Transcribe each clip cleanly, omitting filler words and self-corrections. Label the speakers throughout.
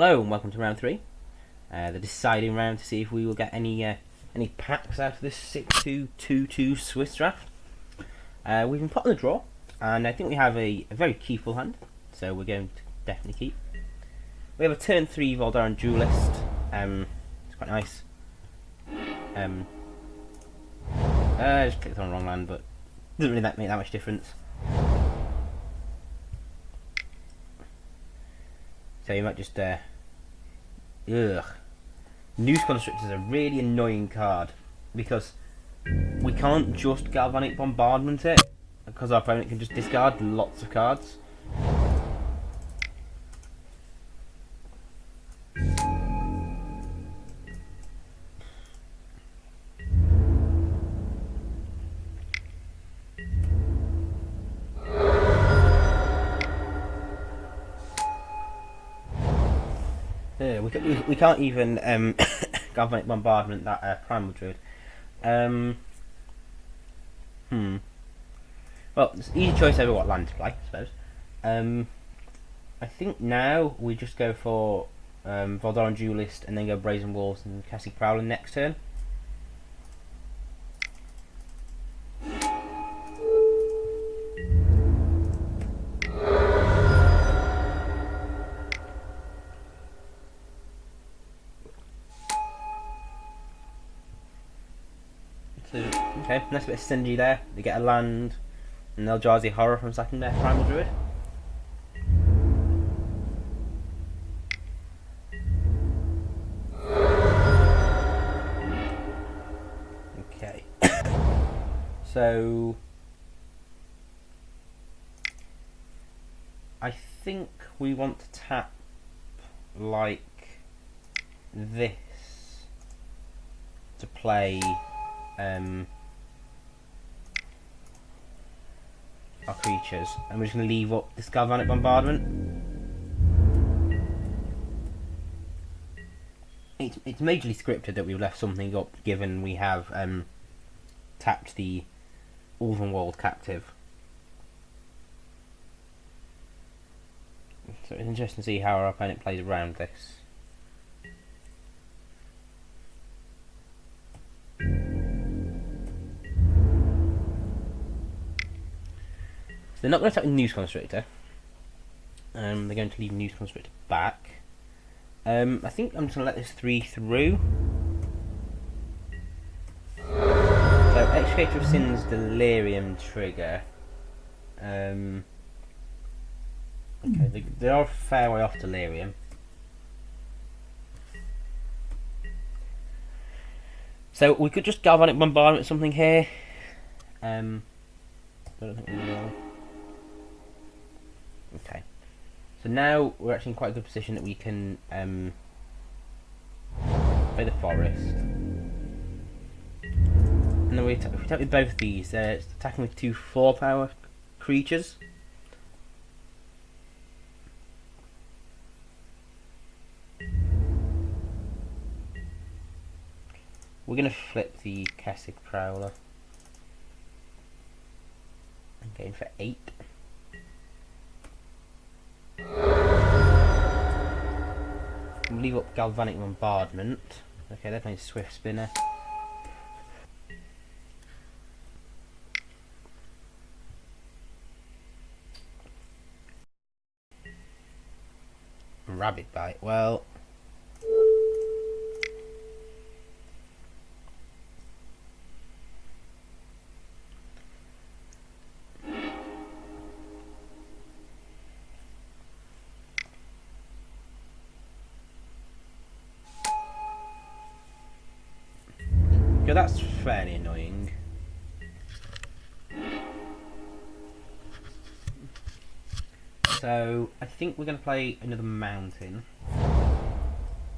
Speaker 1: Hello and welcome to round 3, the deciding round to see if we will get any packs out of this 6-2-2-2 Swiss draft. We've been put on the draw, and I think we have a very keyful hand, so we're going to definitely keep. We have a turn 3 Voldaren Duelist. It's quite nice. I just clicked on the wrong land, but it doesn't really make that much difference. So you might just Noose Constructor is a really annoying card because we can't just Galvanic Bombardment it because our opponent can just discard lots of cards. We can't even Galvanic Bombardment that Primal Druid. Well, it's an easy choice over what land to play, I suppose. I think now we just go for Voldaren Duelist and then go Brazen Wolves and Cassie Prowler next turn. So, okay, nice bit of synergy there. They get a land, and Eldrazi Horror from sacking their Primal Druid. Okay. So I think we want to tap like this to play our creatures, and we're just going to leave up this Galvanic Bombardment. It's majorly scripted that we've left something up, given we have tapped the Ulvenwald Captive. So it's interesting to see how our opponent plays around this. They're not going to attack with Noose Constructor. They're going to leave Noose Constructor back. I think I'm just going to let this 3 through. So, Executor of Sin's Delirium trigger. Okay, they are a fair way off Delirium. So, we could just Galvanic Bombardment something here. I don't think we will. Okay, so now we're actually in quite a good position that we can play the forest, and then if we attack with both of these, it's attacking with 2 4-power creatures. We're going to flip the Kessig Prowler and go in for 8. We'll leave up Galvanic Bombardment. Okay, they're playing Swift Spinner. Rabbit Bite. Well, yeah, that's fairly annoying. So I think we're going to play another mountain.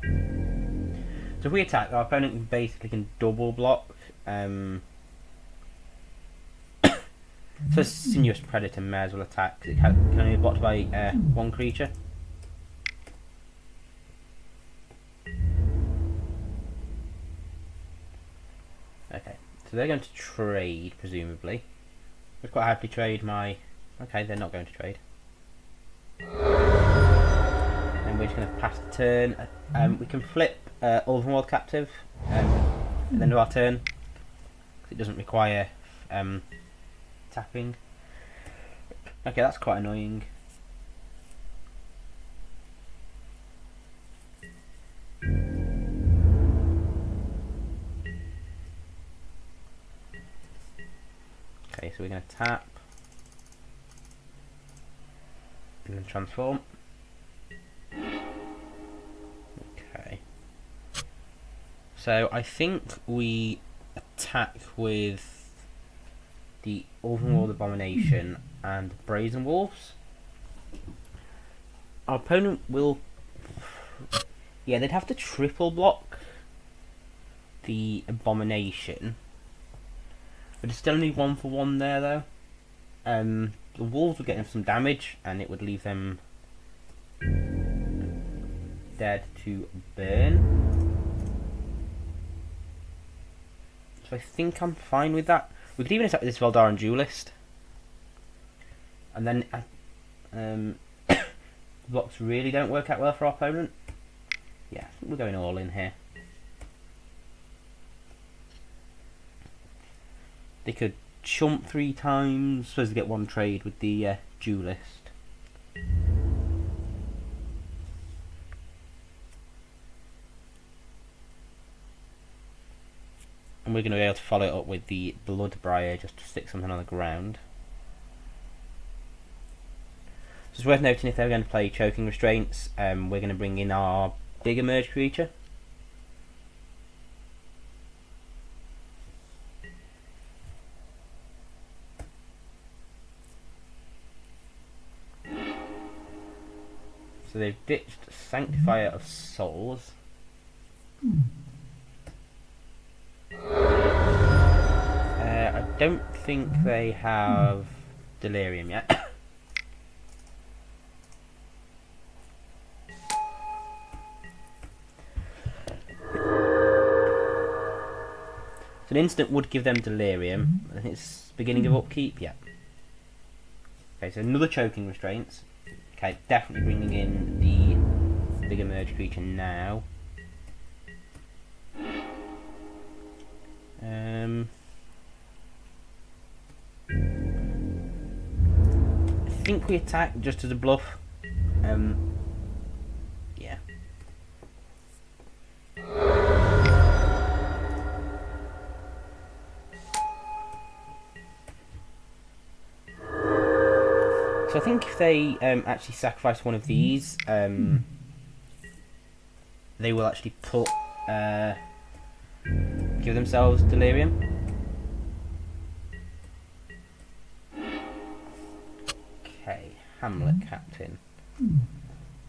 Speaker 1: So if we attack, our opponent basically can double block. So Sinuous Predator may as well attack because it can only be blocked by 1 creature. Okay, so they're going to trade, presumably. I'd quite happily trade my... Okay, they're not going to trade. And we're just going to pass the turn. We can flip Ulvenwald Captive at the end of our turn, because it doesn't require tapping. Okay, that's quite annoying. Okay, so we're going to tap and then transform. Okay. So I think we attack with the Ulvenwald Abomination and Brazen Wolves. Our opponent will... Yeah, they'd have to triple block the Abomination. But it's still only 1-for-1 there, though. The wolves would get them some damage, and it would leave them dead to burn. So I think I'm fine with that. We could even attack with this Veldaran Duelist. And then blocks really don't work out well for our opponent. Yeah, I think we're going all in here. They could chump 3 times, supposed to get 1 trade with the Duelist. And we're going to be able to follow it up with the Bloodbriar just to stick something on the ground. So it's worth noting if they're going to play Choking Restraints, we're going to bring in our bigger merge creature. So they've ditched Sanctifier of Souls. I don't think they have Delirium yet. So an instant would give them Delirium. I think it's beginning of upkeep, yeah. Okay, so another Choking Restraints. Okay, definitely bringing in the bigger merge creature now. I think we attack just as a bluff. Yeah. So I think if they actually sacrifice one of these, they will actually put give themselves Delirium. Okay, Hamlet Captain.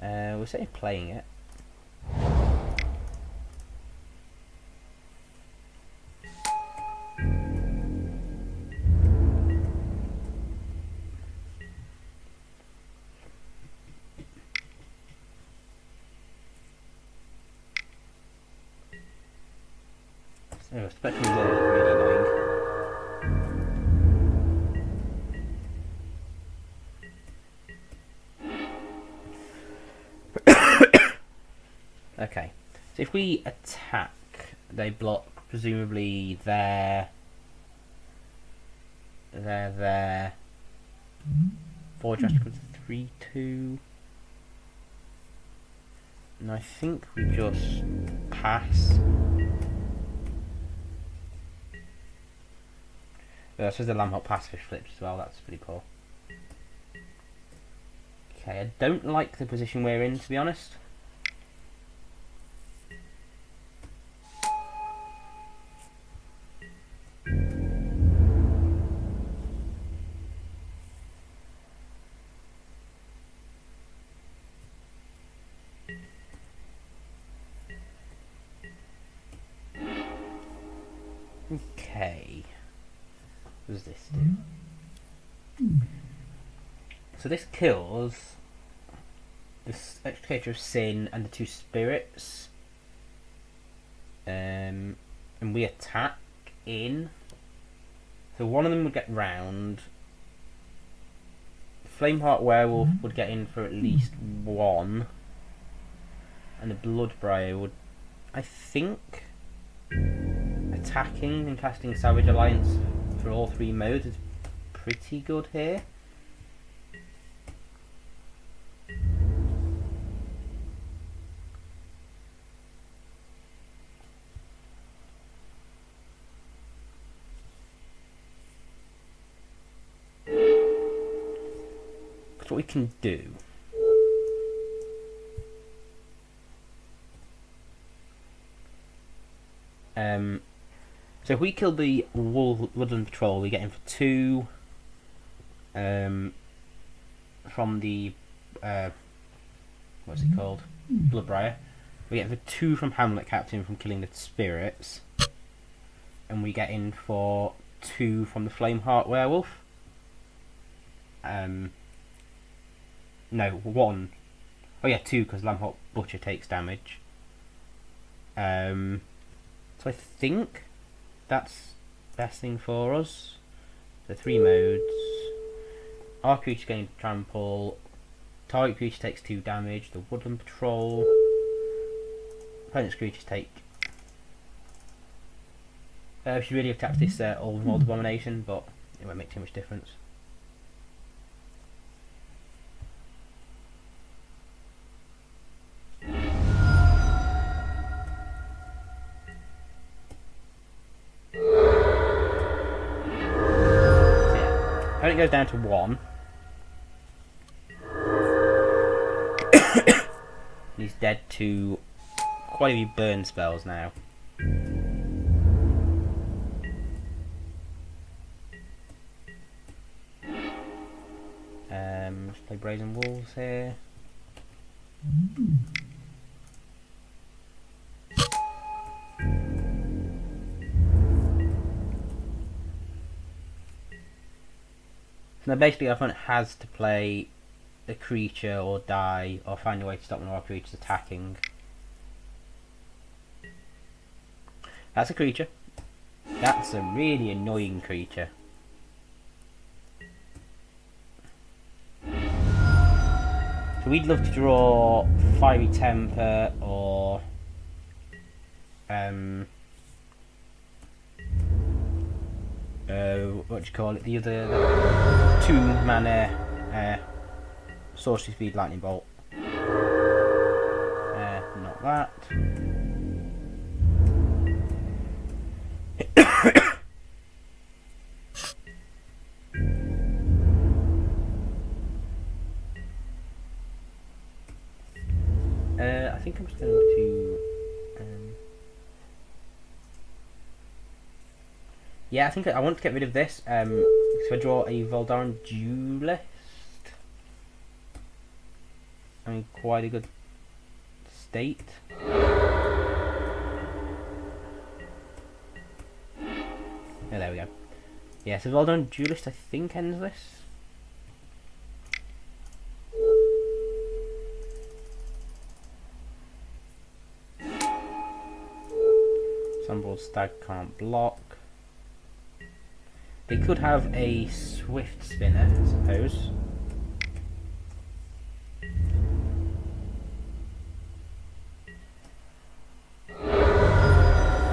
Speaker 1: We're certainly playing it. Oh, Spectrum is really annoying. Okay, so if we attack, they block presumably their 4 just becomes 3/2. And I think we just pass. I suppose the Lamhot Passfish flips as well, that's pretty poor. Okay, I don't like the position we're in, to be honest. Okay. What does this do? So this kills this Extricator of Sin and the 2 spirits. And we attack in. So one of them would get round. Flameheart Werewolf would get in for at least 1. and the Bloodbriar would, I think, attacking and casting Savage Alliance for all 3 modes is pretty good here. What we can do, so if we kill the Woodland Patrol, we get him for 2 from the what's it called, Bloodbriar. We get him for 2 from Hamlet Captain from killing the spirits, and we get in for 2 from the Flameheart Werewolf. No, 1. Oh yeah, 2 because Lambhawk Butcher takes damage. So I think that's best thing for us. The 3 modes. Our creature gains trample. Target creature takes 2 damage. The Woodland Patrol. Opponent's creatures take. We should really attack this Old Mold Abomination, but it won't make too much difference. It goes down to 1. He's dead to quite a few burn spells now. Let's play Brazen Wolves here. Now basically our opponent has to play a creature or die or find a way to stop one of our creatures attacking. That's a creature. That's a really annoying creature. So we'd love to draw Fiery Temper or what do you call it? The other 2 mana Sorcery Speed Lightning Bolt. Not that. I think I'm just going to. Yeah, I think I want to get rid of this. So I draw a Voldaren Duelist. I'm in quite a good state. Yeah, there we go. Yeah, so Voldaren Duelist I think ends this. Sunboard Stag can't block. They could have a Swift Spinner, I suppose.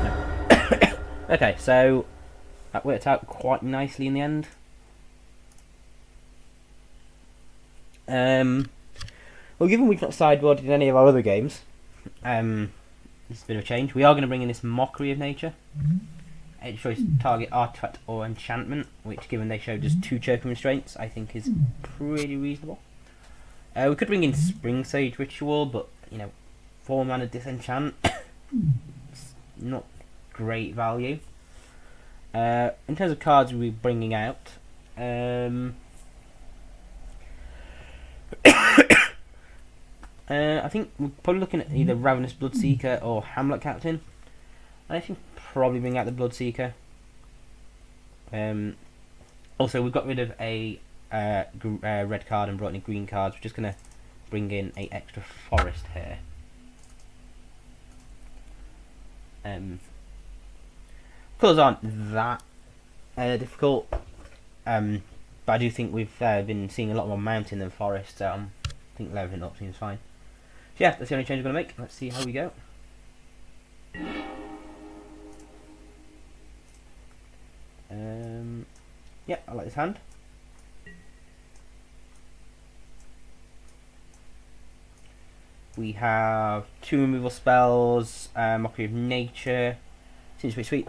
Speaker 1: No. Okay, so that worked out quite nicely in the end. Well, given we've not sideboarded in any of our other games, it's a bit of a change. We are going to bring in this Mockery of Nature. It shows target artifact or enchantment, which, given they showed us 2 choking restraints, I think is pretty reasonable. We could bring in Spring Sage Ritual, but 4 mana disenchant, it's not great value. In terms of cards we'll be bringing out, I think we're probably looking at either Ravenous Bloodseeker or Hamlet Captain. I think probably bring out the Bloodseeker. Also, we've got rid of a red card and brought in green cards. We're just going to bring in a extra forest here. Colours aren't that difficult, but I do think we've been seeing a lot more mountain than forest, so I think leveling up seems fine. yeah, that's the only change I'm going to make. Let's see how we go. Yeah, I like this hand. We have 2 removal spells, Mockery of Nature. Seems pretty sweet.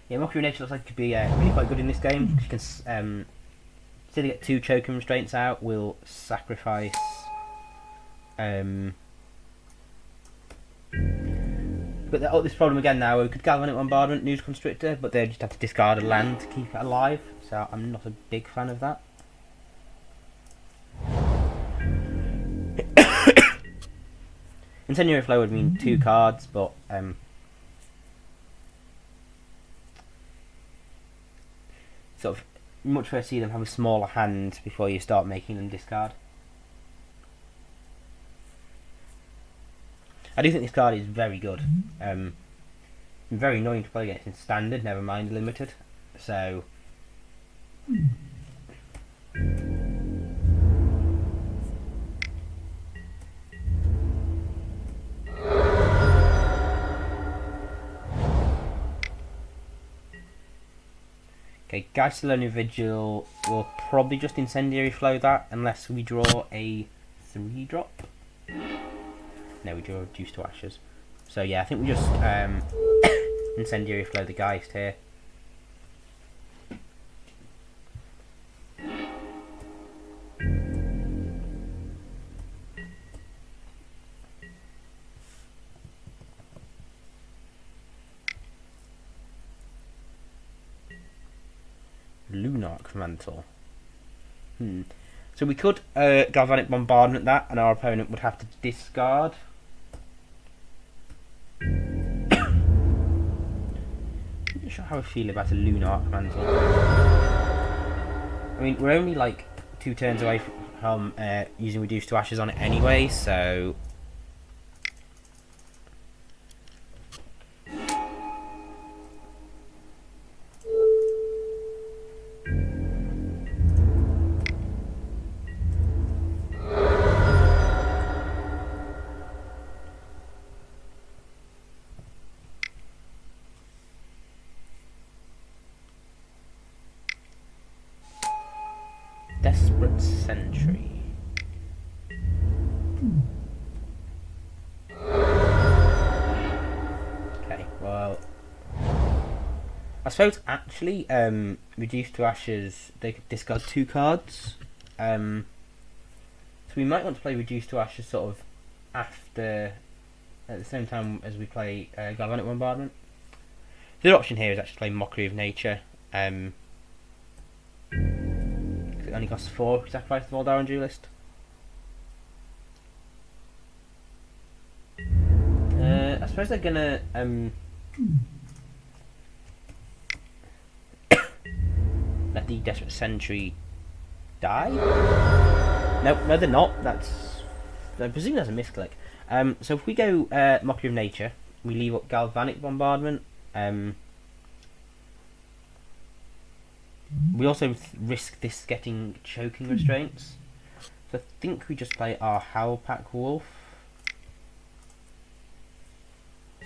Speaker 1: Yeah, Mockery of Nature looks like it could be really quite good in this game. You can instead of get 2 choking restraints out, we'll sacrifice. But this problem again now. We could Galvanic Bombardment, News Constrictor, but they just have to discard a land to keep it alive. So I'm not a big fan of that. Incendiary Flow would mean 2 cards, but sort of much prefer to see them have a smaller hand before you start making them discard. I do think this card is very good. Very annoying to play against in standard, never mind limited. So okay, Geistelonian Vigil will probably just Incendiary Flow that unless we draw a 3-drop. No, we draw Reduce to Ashes. So yeah, I think we just Incendiary Flow the Geist here. Lunarch Mantle. So we could Galvanic Bombardment that, and our opponent would have to discard. I'm not sure how I feel about a Lunarch Mantle. I mean, we're only like 2 turns away from using Reduce to Ashes on it anyway, so Desperate Sentry. Okay, well, I suppose actually, Reduce to Ashes, they could discard 2 cards. So we might want to play Reduce to Ashes sort of after, at the same time as we play Galvanic Bombardment. The other option here is actually to play Mockery of Nature. It only costs 4 if you sacrifice the Voldaren Duelist. I suppose they're gonna let the Desperate Sentry die? Nope, no they're not. I presume that's a misclick. So if we go Mockery of Nature, we leave up Galvanic Bombardment. We also risk this getting choking restraints. So I think we just play our Howlpack Wolf.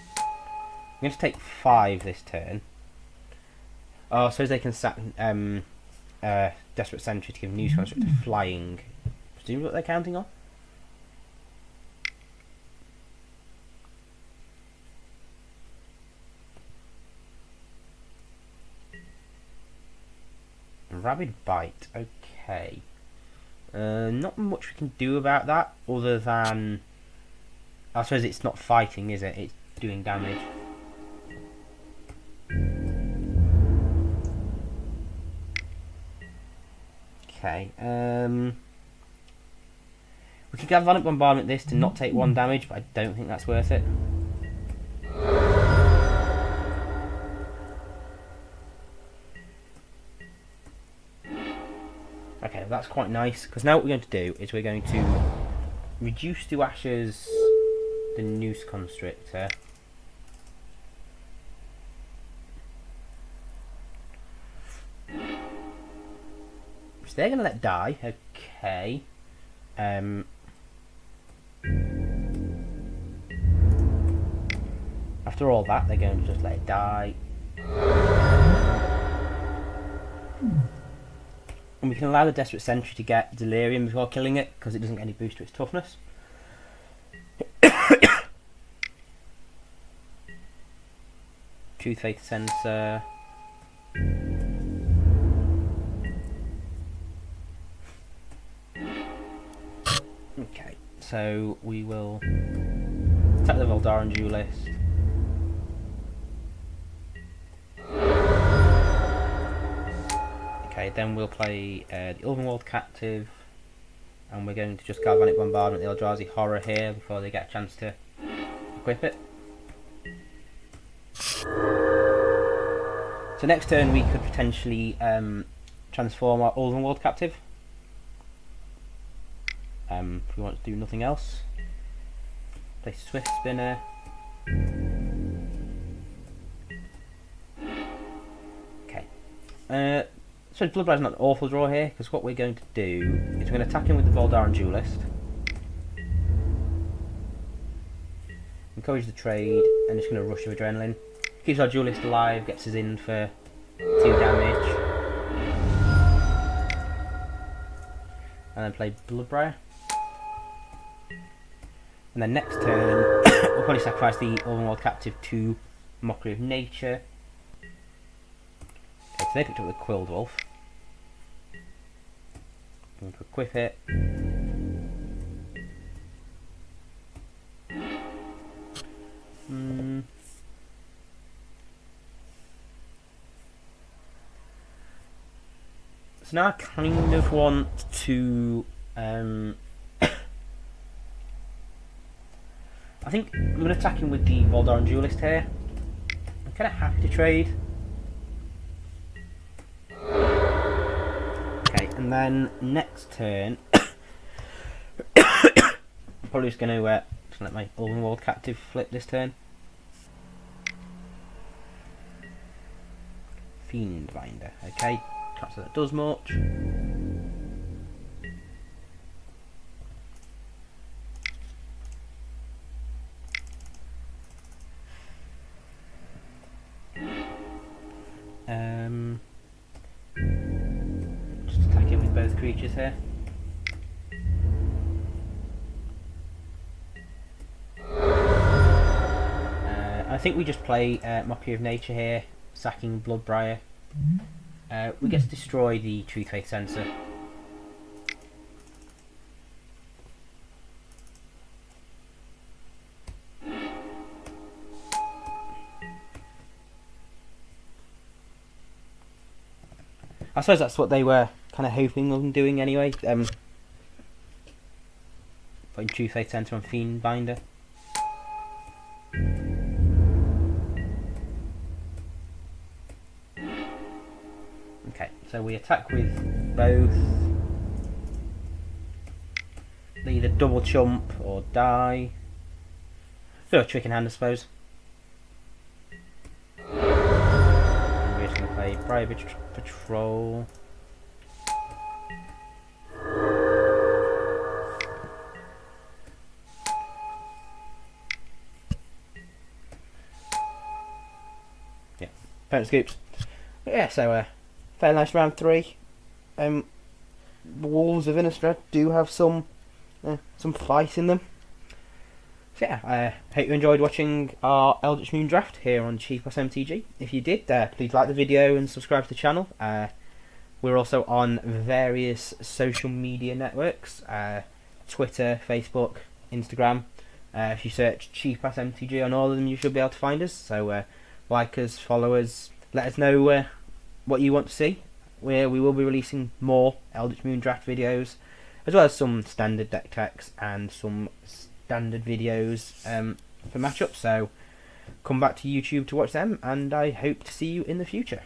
Speaker 1: I'm going to take 5 this turn. Oh, I suppose they can sack Desperate Sentry to give News Construct flying. Presume what they're counting on? Rabid Bite, okay. Not much we can do about that, other than I suppose it's not fighting, is it? It's doing damage. Okay. We could Galvanic Bombardment this to not take 1 damage, but I don't think that's worth it. Okay, that's quite nice, because now what we're going to do is we're going to Reduce to Ashes the Noose Constrictor. So they're going to let die. Okay. After all that, they're going to just let it die. And we can allow the Desperate Sentry to get Delirium before killing it, because it doesn't get any boost to its toughness. True Faith Sensor. Okay, so we will attack the Voldaran Duelist. Okay, then we'll play the Ulvenwald Captive, and we're going to just Galvanic Bombardment the Eldrazi Horror here before they get a chance to equip it. So next turn we could potentially transform our Ulvenwald Captive. If we want to do nothing else. Play Swift Spinner. Okay. So Bloodbriar's not an awful draw here, because what we're going to do is we're going to attack him with the Voldaran Duelist. Encourage the trade, and just going to rush of Adrenaline. Keeps our Duelist alive, gets us in for 2 damage. And then play Bloodbriar. And then next turn, we'll probably sacrifice the Ulvenwald Captive to Mockery of Nature. Okay, so they picked up the Quilled Wolf. I'm going to equip it. So now I kind of want to I think I'm going to attack him with the Voldaran Duelist here. I'm kind of happy to trade. Okay, and then next turn, I'm probably just going to let my Ulvenwald Captive flip this turn. Fiendbinder, okay, can't say that does much. Just attacking with both creatures here. I think we just play Mockery of Nature here, sacking Bloodbriar. We get to destroy the True Faith Sensor. I suppose that's what they were kind of hoping on doing anyway. Putting True Faith Sensor on Fiendbinder. Okay, so we attack with both. They either double chump or die. Bit of a trick in hand, I suppose. And we're just going to play Briar Patrol. Yeah, Parent Scoops. But yeah, so fairly nice round 3. The Wolves of Innistrad do have some fight in them. So yeah, I hope you enjoyed watching our Eldritch Moon draft here on Cheap MTG. If you did, please like the video and subscribe to the channel. We're also on various social media networks, Twitter, Facebook, Instagram. If you search Cheap MTG on all of them, you should be able to find us. So like us, follow us, let us know what you want to see. We will be releasing more Eldritch Moon draft videos, as well as some standard deck techs and some standard videos for matchups. So come back to YouTube to watch them, and I hope to see you in the future.